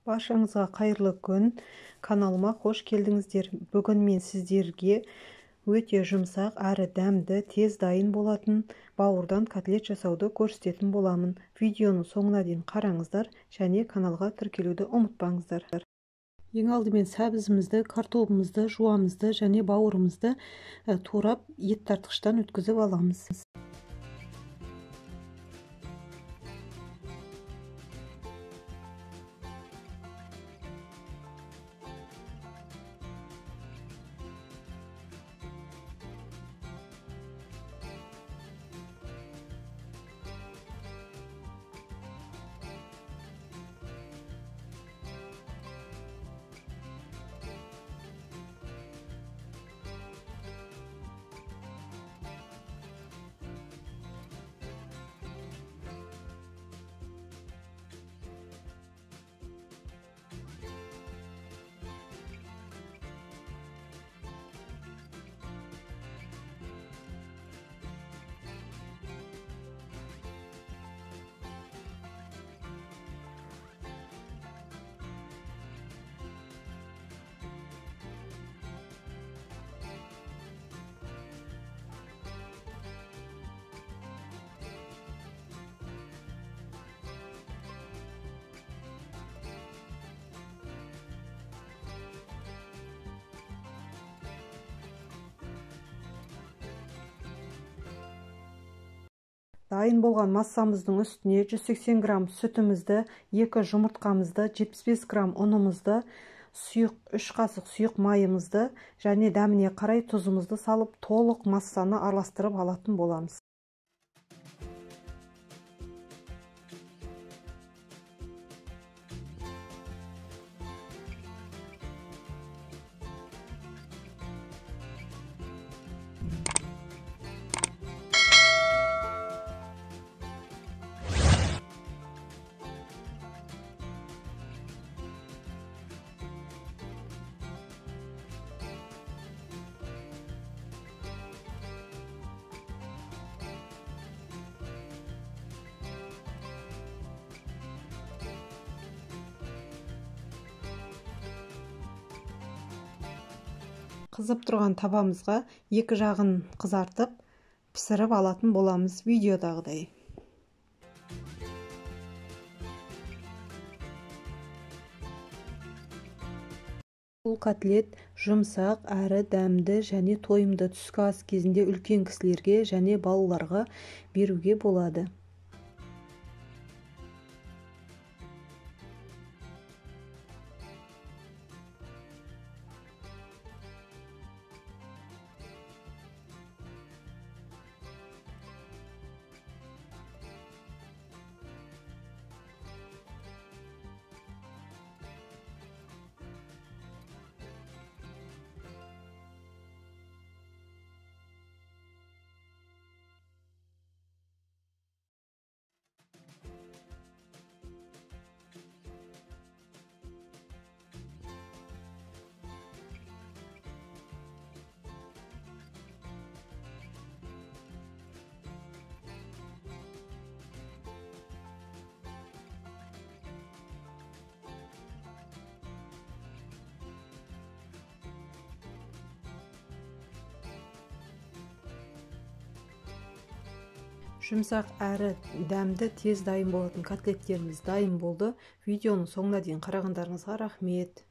Баршаңызға қайырлы күн. Каналыма қош келдіңіздер. Бүгін мен сіздерге өте жұмсақ әрі дәмді, тез дайын болатын бауырдан котлет жасауды көрсететін боламын. Видеоны соңына дейін қараңыздар және каналға тіркелуді ұмытпаңыздар. Ең алдымен сәбізімізді, картобымызды, жуамызды және бауырымызды турап ет тартқыштан өткізіп аламыз. Дайын болған массамыздың үстіне 180 грамм сүтімізді, 2 жұмыртқамызды, 75 грамм ұнымызды, 3 қасық сұйық майымызды және дәміне қарай тұзымызды салып, толық массаны араластырып алатын боламыз. Қызып тұрған табамызға екі жағын қызартып, пісіріп алатын боламыз видеодағыдай. Бұл котлет жұмсақ, әрі дәмді және тойымды түскі ас кезінде үлкен кісілерге және балаларға беруге болады. Жұмсақ әрі дәмді, тез дайын болатын котлеттеріміз дайын болды. Видеоның соңына дейін қарағандарыңызға рахмет.